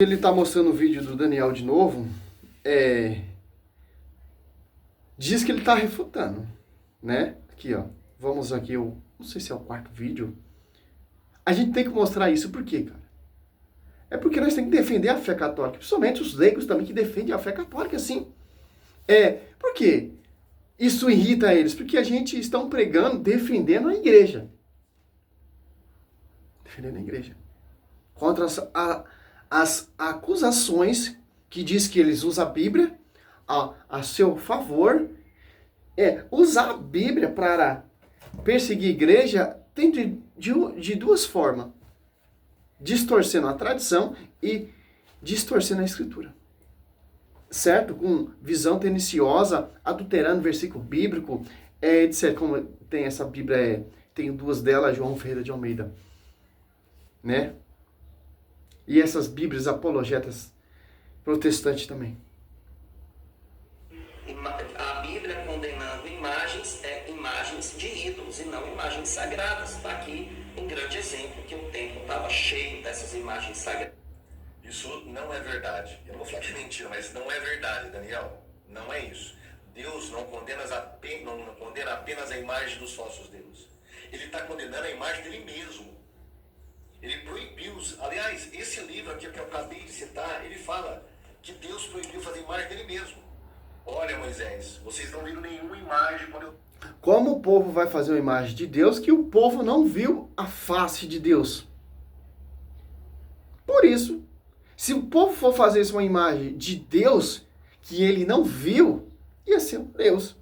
Ele está mostrando o vídeo do Daniel de novo, diz que ele está refutando, né? Aqui, ó, vamos aqui, eu não sei se é o quarto vídeo. A gente tem que mostrar isso, por quê, cara? É porque nós temos que defender a fé católica, principalmente os leigos também que defendem a fé católica, assim. Por quê? Isso irrita eles, porque a gente está pregando, defendendo a igreja. Defendendo a igreja. Contra as acusações que diz que eles usam a Bíblia a seu favor. Usar a Bíblia para perseguir a igreja tem de duas formas. Distorcendo a tradição e distorcendo a escritura. Certo? Com visão tendenciosa, adulterando versículo bíblico, etc. Como tem essa Bíblia, tenho duas delas, João Ferreira de Almeida. Né? E essas Bíblias apologetas protestantes também. A Bíblia condenando imagens de ídolos e não imagens sagradas. Está aqui um grande exemplo que o templo estava cheio dessas imagens sagradas. Isso não é verdade. Eu não vou falar que é mentira, mas não é verdade, Daniel. Não é isso. Deus não condena apenas a imagem dos falsos deuses. Ele está condenando a imagem dele mesmo. Ele proibiu, aliás, esse livro aqui que eu acabei de citar, ele fala que Deus proibiu fazer imagem dele mesmo. Olha, Moisés, vocês não viram nenhuma imagem quando eu... Como o povo vai fazer uma imagem de Deus que o povo não viu a face de Deus? Por isso, se o povo for fazer uma imagem de Deus que ele não viu, ia ser um Deus.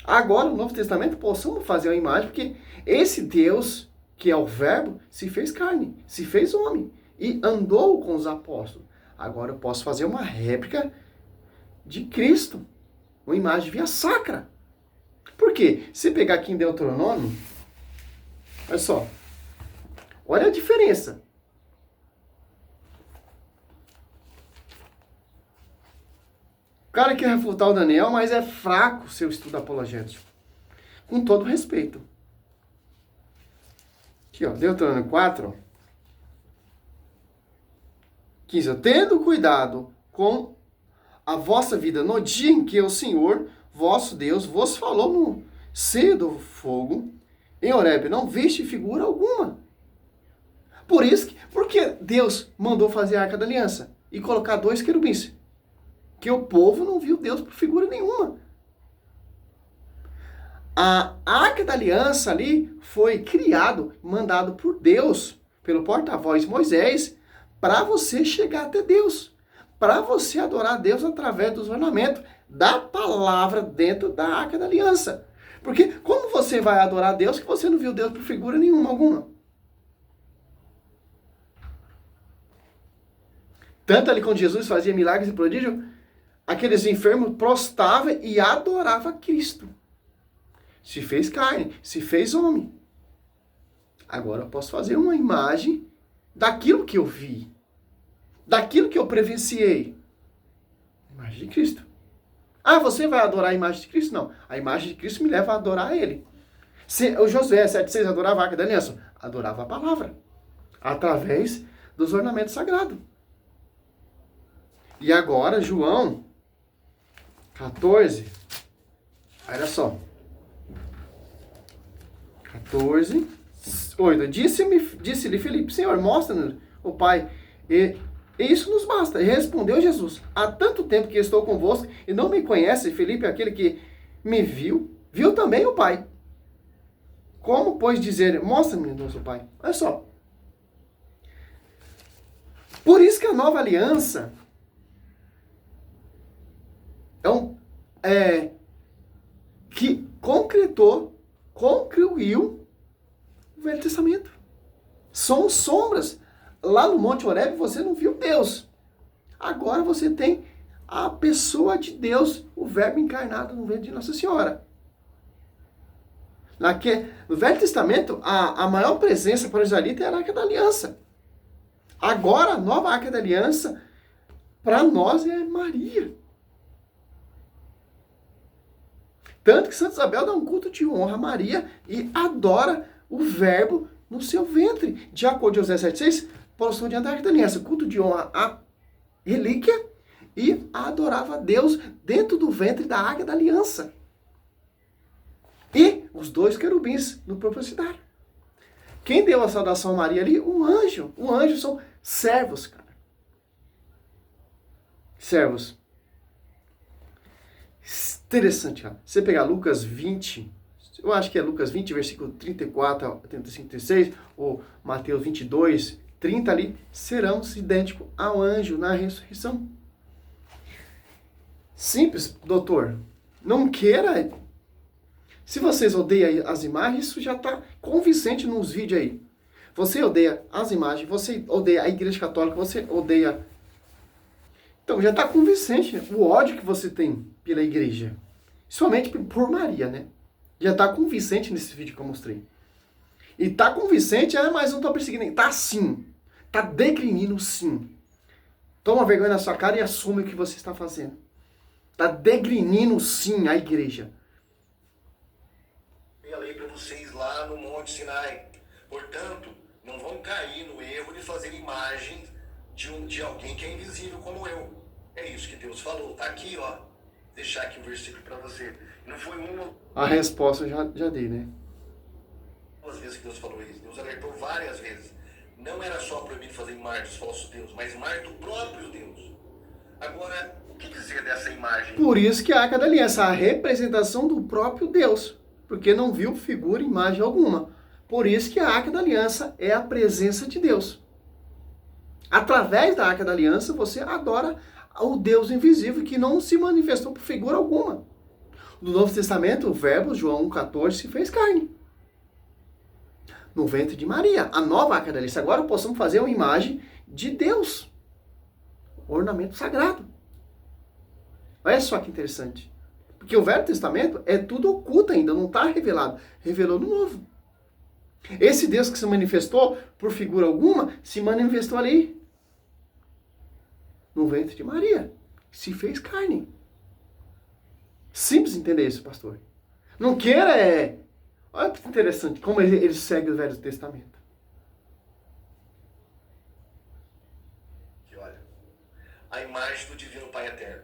Agora, no Novo Testamento, possamos fazer uma imagem, porque esse Deus, que é o Verbo, se fez carne, se fez homem e andou com os apóstolos. Agora eu posso fazer uma réplica de Cristo, uma imagem via sacra. Por quê? Se pegar aqui em Deuteronômio, olha só, olha a diferença. O cara quer refutar o Daniel, mas é fraco o seu estudo apologético. Com todo respeito. Aqui, ó, Deuteronômio 4, 15. Tendo cuidado com a vossa vida no dia em que o Senhor, vosso Deus, vos falou no seio do fogo, em Horebe, não viste figura alguma. Porque Deus mandou fazer a Arca da Aliança e colocar 2 querubins. Que o povo não viu Deus por figura nenhuma. A Arca da Aliança ali foi mandado por Deus, pelo porta-voz Moisés, para você chegar até Deus. Para você adorar a Deus através dos ornamentos da palavra dentro da Arca da Aliança. Porque como você vai adorar a Deus que você não viu Deus por figura nenhuma alguma? Tanto ali quando Jesus fazia milagres e prodígios, aqueles enfermos prostravam e adoravam Cristo. Se fez carne, se fez homem. Agora eu posso fazer uma imagem daquilo que eu vi. Daquilo que eu presenciei. Imagem de Cristo. Você vai adorar a imagem de Cristo? Não. A imagem de Cristo me leva a adorar Ele. O Josué 7,6 adorava a Arca da Aliança? Adorava a palavra. Através dos ornamentos sagrados. E agora, João 14. Olha só. 14, 8. Disse-lhe Filipe, Senhor, mostra-nos o Pai. E isso nos basta. E respondeu Jesus, há tanto tempo que estou convosco e não me conhece, Filipe, aquele que me viu também o Pai. Como, pois, dizer, mostra-me o Pai? Olha só. Por isso que a nova aliança que concluiu o Velho Testamento. São sombras. Lá no Monte Horebe você não viu Deus. Agora você tem a pessoa de Deus, o Verbo encarnado no ventre de Nossa Senhora. No Velho Testamento, a maior presença para os israelitas era a Arca da Aliança. Agora, a nova Arca da Aliança, para nós, é Maria. Tanto que Santa Isabel dá um culto de honra a Maria e adora o Verbo no seu ventre. De acordo com José 7,6, postou diante da Arca da Aliança, culto de honra à relíquia e adorava a Deus dentro do ventre da Arca da Aliança. E os 2 querubins no propiciatário. Quem deu a saudação a Maria ali? Um anjo. Um anjo são servos, cara. Servos. Interessante, cara. Você pegar Lucas 20, eu acho que é Lucas 20, versículo 34 a 35, 36, ou Mateus 22, 30 ali, serão idênticos ao anjo na ressurreição. Simples, doutor. Não queira. Se vocês odeiam as imagens, isso já está convincente nos vídeos aí. Você odeia as imagens, você odeia a Igreja Católica, você odeia... Então já está convincente o ódio que você tem pela igreja. Somente por Maria, né? Já está convincente nesse vídeo que eu mostrei. E está convincente, mas não estou perseguindo. Está sim. Está declinindo sim. Toma vergonha na sua cara e assume o que você está fazendo. Está degrinindo sim a igreja. A lei para vocês lá no Monte Sinai. Portanto, não vão cair no erro de fazer imagens de alguém que é invisível como eu. É isso que Deus falou. Tá aqui, ó. Vou deixar aqui o versículo para você. Não foi uma... A resposta eu já dei, né? Duas vezes que Deus falou isso. Deus alertou várias vezes. Não era só proibido fazer imagem dos falsos deuses, mas imagem do próprio Deus. Agora, o que dizer dessa imagem? Por isso que a Arca da Aliança, a representação do próprio Deus. Porque não viu figura, imagem alguma. Por isso que a Arca da Aliança é a presença de Deus. Através da Arca da Aliança, você adora o Deus invisível que não se manifestou por figura alguma. No Novo Testamento, o verbo, João 1,14, se fez carne. No ventre de Maria. A nova Arca da Aliança. Agora possamos fazer uma imagem de Deus. Ornamento sagrado. Olha só que interessante. Porque o Velho Testamento é tudo oculto ainda, não está revelado. Revelou no Novo. Esse Deus que se manifestou por figura alguma, se manifestou ali. No ventre de Maria. Se fez carne. Simples entender isso, pastor. Não queira Olha que interessante como ele segue o Velho Testamento. Que olha, a imagem do Divino Pai Eterno.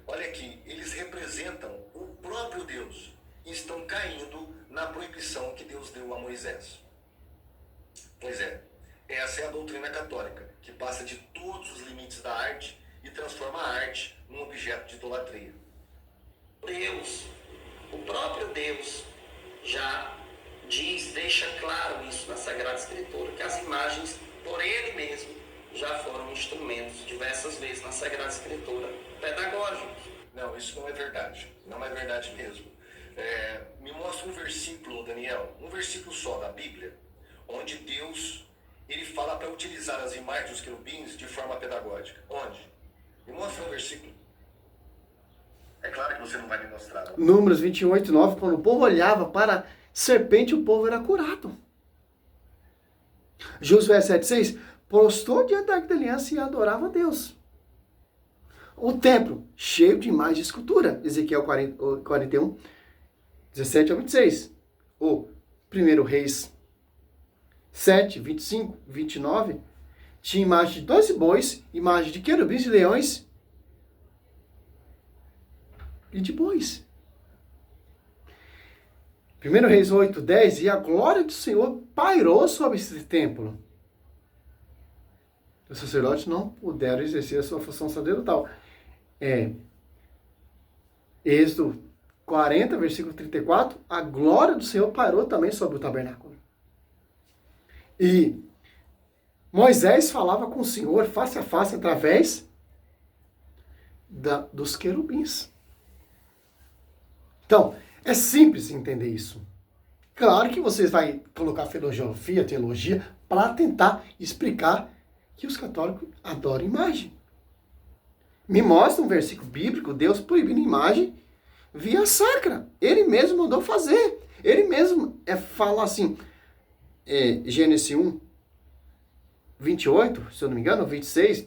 Olha aqui, eles representam o próprio Deus e estão caindo na proibição que Deus deu a Moisés. Pois é, essa é a doutrina católica, que passa de todos os limites da arte e transforma a arte num objeto de idolatria. Deus, o próprio Deus, já deixa claro isso na Sagrada Escritura, que as imagens, por Ele mesmo, já foram instrumentos diversas vezes na Sagrada Escritura pedagógicos. Não, isso não é verdade. Não é verdade mesmo. Me mostra um versículo, Daniel, um versículo só da Bíblia, onde Deus, ele fala para utilizar as imagens dos querubins de forma pedagógica. Onde? Me mostra um versículo. É claro que você não vai me mostrar. Não. Números 28, 9, quando o povo olhava para a serpente, o povo era curado. Josué 7, 6, prostou diante da Arca da Aliança e adorava a Deus. O templo, cheio de imagens de escultura. Ezequiel 41, 17 a 26. O 1 Reis 7, 25, 29, tinha imagem de 12 bois, imagem de querubins e leões e de bois. 1 Reis 8, 10, e a glória do Senhor pairou sobre esse templo. Os sacerdotes não puderam exercer a sua função sacerdotal. Êxodo 40, versículo 34, a glória do Senhor pairou também sobre o tabernáculo. E Moisés falava com o Senhor face a face através dos querubins. Então, é simples entender isso. Claro que vocês vão colocar filosofia, teologia, para tentar explicar que os católicos adoram imagem. Me mostra um versículo bíblico, Deus proibindo imagem via sacra. Ele mesmo mandou fazer. Ele mesmo fala assim, Gênesis 1, 28, se eu não me engano, 26,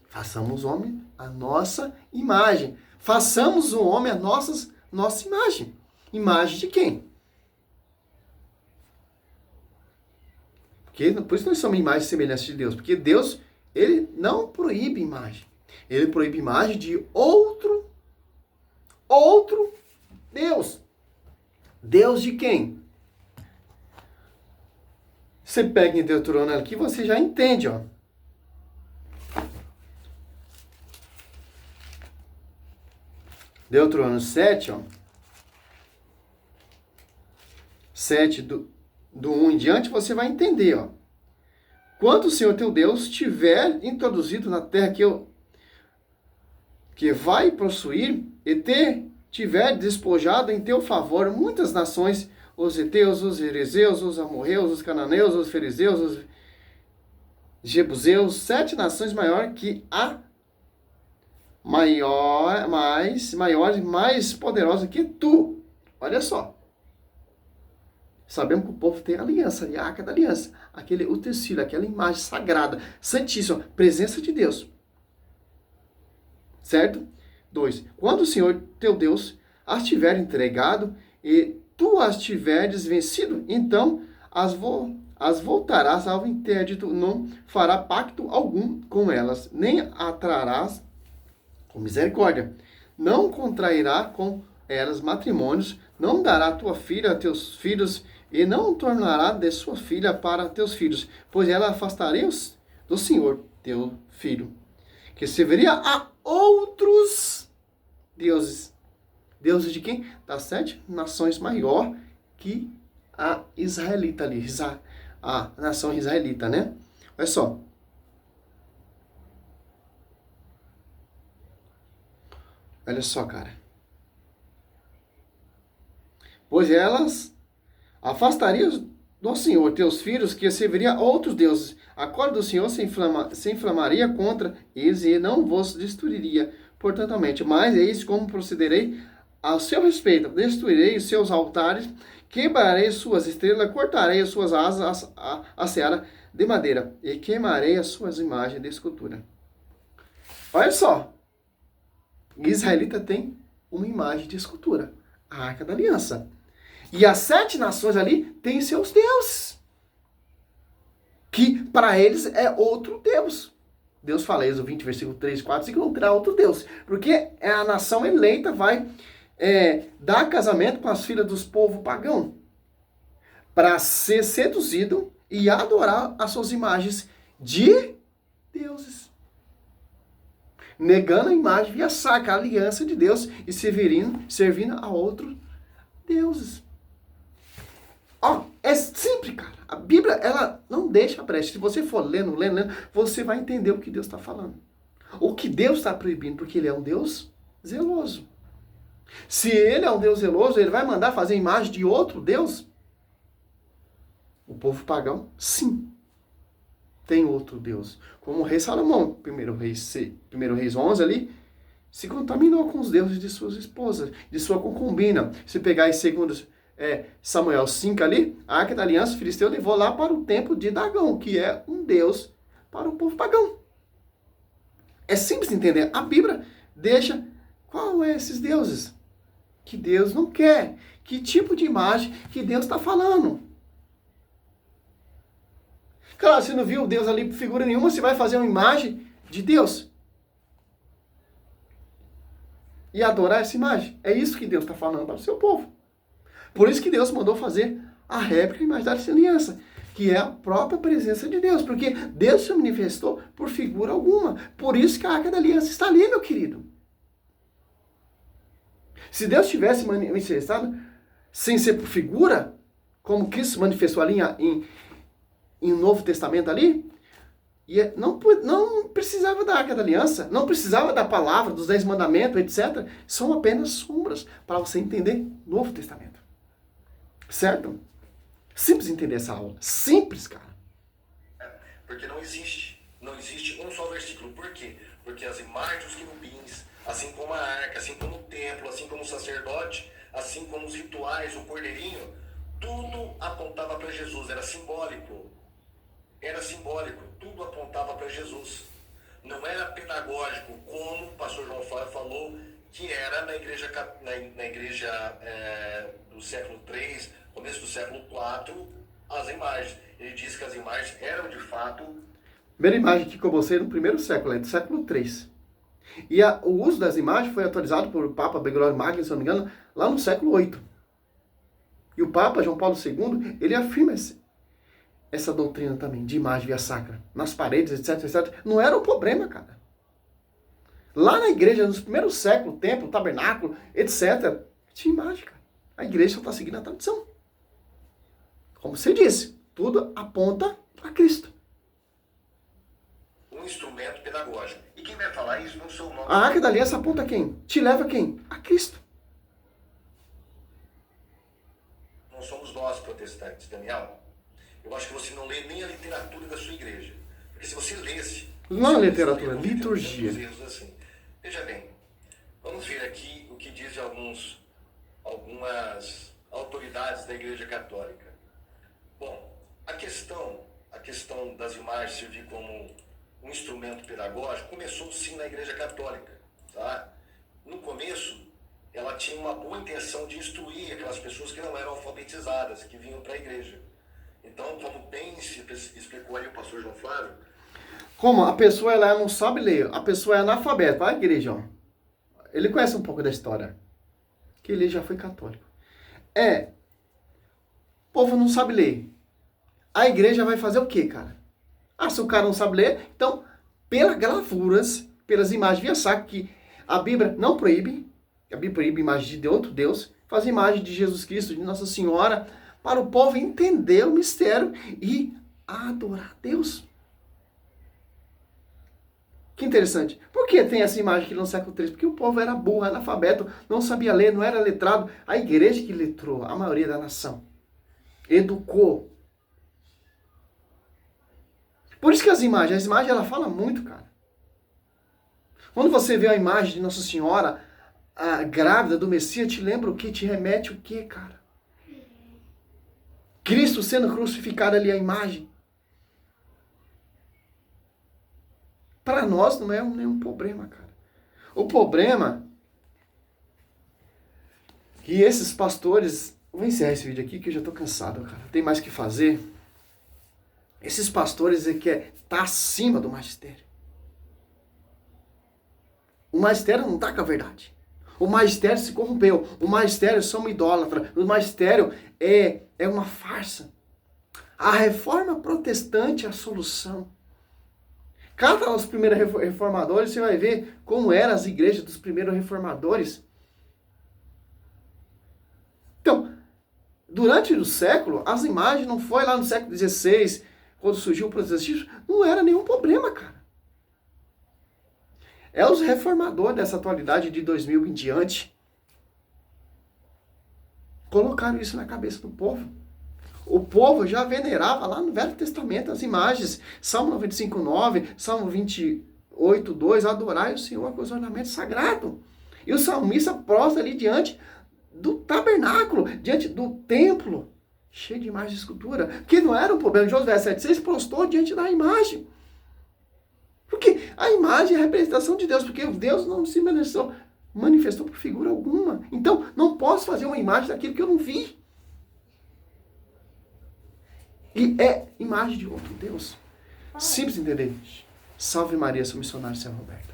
façamos o homem a nossa imagem. Façamos o homem a nossa imagem. Imagem de quem? Por isso nós somos imagem e semelhança de Deus. Porque Deus, ele não proíbe imagem. Ele proíbe imagem de outro Deus. Deus de quem? Você pega em Deuteronômio aqui, você já entende, ó. Deuteronômio 7, ó. 7 do 1 em diante, você vai entender, ó. Quando o Senhor teu Deus tiver introduzido na terra que vai possuir e tiver despojado em teu favor muitas nações, os heteus, os erezeus, os amorreus, os cananeus, os fariseus, os jebuseus, 7 nações maiores que maiores, mais poderosas que tu. Olha só. Sabemos que o povo tem aliança, a arca da aliança, aquele utensílio, aquela imagem sagrada, santíssima, presença de Deus. Certo? 2. Quando o Senhor teu Deus as tiver entregado e tu as tiveres vencido, então as voltarás ao interdito, não fará pacto algum com elas, nem atrarás com misericórdia, não contrairá com elas matrimônios, não dará tua filha a teus filhos, e não tornará de sua filha para teus filhos, pois ela afastaria do Senhor teu filho, que serviria a outros deuses. Deuses de quem? Das 7 nações maior que a israelita ali, a nação israelita, né? Olha só. Olha só, cara. Pois elas afastariam do Senhor teus filhos, que serviria a outros deuses. A cólera do Senhor se inflamaria contra eles e não vos destruiria portanto. Mas eis como procederei a seu respeito. Destruirei os seus altares, quebrarei suas estrelas, cortarei as suas asas, a seara de madeira, e queimarei as suas imagens de escultura. Olha só. Israelita tem uma imagem de escultura, a Arca da Aliança. E as 7 nações ali têm seus deuses, que para eles é outro Deus. Deus fala, Êxodo 20, versículo 3, 4, 5, não terá outro Deus. Porque a nação eleita vai dar casamento com as filhas dos povos pagãos, para ser seduzido e adorar as suas imagens de deuses. Negando a imagem via sacra, a aliança de Deus, e servindo a outros deuses. Ó, é simples, cara. A Bíblia, ela não deixa brecha. Se você for lendo, você vai entender o que Deus está falando. O que Deus está proibindo, porque Ele é um Deus zeloso. Se Ele é um Deus zeloso, Ele vai mandar fazer imagem de outro Deus? O povo pagão, sim, tem outro Deus. Como o rei Salomão, 1 Reis 11 ali, se contaminou com os deuses de suas esposas, de sua concubina. Se pegar em 2 Samuel 5 ali, a Arca da Aliança, o filisteu levou lá para o templo de Dagão, que é um deus para o povo pagão. É simples entender. A Bíblia deixa qual é esses deuses que Deus não quer. Que tipo de imagem que Deus está falando. Claro, você não viu Deus ali figura nenhuma, você vai fazer uma imagem de Deus e adorar essa imagem. É isso que Deus está falando para o seu povo. Por isso que Deus mandou fazer a réplica e imagem da aliança, que é a própria presença de Deus, porque Deus se manifestou por figura alguma. Por isso que a Arca da Aliança está ali, meu querido. Se Deus tivesse manifestado sem ser por figura, como Cristo se manifestou ali em Novo Testamento ali, não precisava da Arca da Aliança, não precisava da palavra, dos 10 mandamentos, etc. São apenas sombras para você entender Novo Testamento. Certo? Simples entender essa aula. Simples, cara. Porque não existe um só versículo. Por quê? Porque as imagens dos querubins, assim como a arca, assim como o templo, assim como o sacerdote, assim como os rituais, o cordeirinho, tudo apontava para Jesus, era simbólico. Era simbólico, tudo apontava para Jesus. Não era pedagógico, como o pastor João Flávio falou, que era na igreja do século III, começo do século IV, as imagens. ele diz que as imagens eram de fato... Primeira imagem que eu mostrei no primeiro século, é do século III. E o uso das imagens foi autorizado por Papa Gregório Magno, se não me engano, lá no século VIII. E o Papa João Paulo II, ele afirma essa doutrina também, de imagem via sacra, nas paredes, etc, etc. Não era um problema, cara. Lá na igreja, nos primeiros séculos, templo, tabernáculo, etc., tinha imagem, cara. A igreja só está seguindo a tradição. Como você disse, tudo aponta a Cristo. Um instrumento pedagógico. E quem vai falar isso não sou nós. A arca da aliança aponta a quem? Te leva a quem? A Cristo. Não somos nós protestantes, Daniel. Eu acho que você não lê nem a literatura da sua igreja. Porque se você lesse... Não é literatura, liturgia. Erros assim. Veja bem, vamos ver aqui o que diz algumas autoridades da Igreja Católica. Bom, a questão das imagens servir como um instrumento pedagógico começou sim na Igreja Católica. Tá? No começo, ela tinha uma boa intenção de instruir aquelas pessoas que não eram alfabetizadas, que vinham para a igreja. Então, como bem explicou aí o pastor João Flávio... Como a pessoa ela não sabe ler, a pessoa é analfabeta, vai à igreja, ó. Ele conhece um pouco da história, que ele já foi católico. O povo não sabe ler. A igreja vai fazer o quê, cara? Se o cara não sabe ler, então, pelas gravuras, pelas imagens via sacra, que a Bíblia não proíbe, a Bíblia proíbe imagem de outro Deus, faz imagem de Jesus Cristo, de Nossa Senhora, para o povo entender o mistério e adorar a Deus. Que interessante. Por que tem essa imagem aqui no século III? Porque o povo era burro, analfabeto, não sabia ler, não era letrado. A igreja que letrou a maioria da nação. Educou. Por isso que as imagens ela fala muito, cara. Quando você vê a imagem de Nossa Senhora, a grávida do Messias, te lembra o que? Te remete o que, cara? Cristo sendo crucificado ali, a imagem. Para nós não é nenhum problema, cara. O problema é que esses pastores... Vou encerrar esse vídeo aqui que eu já tô cansado, cara. Tem mais o que fazer. Esses pastores é que tá acima do magistério. O magistério não tá com a verdade. O magistério se corrompeu. O magistério são idólatras. O magistério é uma farsa. A reforma protestante é a solução. Cada os primeiros reformadores, você vai ver como eram as igrejas dos primeiros reformadores. Então, durante o século, as imagens não foi lá no século XVI, quando surgiu o protestantismo, não era nenhum problema, cara. É os reformadores dessa atualidade de 2000 em diante colocaram isso na cabeça do povo. O povo já venerava lá no Velho Testamento as imagens. Salmo 95:9, Salmo 28:2, adorai o Senhor com os ornamentos sagrados. E o salmista prostra ali diante do tabernáculo, diante do templo, cheio de imagens de escultura. Porque não era um problema. Josué 7:6 prostrou diante da imagem. Porque a imagem é a representação de Deus, porque Deus não se manifestou por figura alguma. Então, não posso fazer uma imagem daquilo que eu não vi. E é imagem de outro Deus. Simples entender. Salve Maria, sou missionário São Roberto.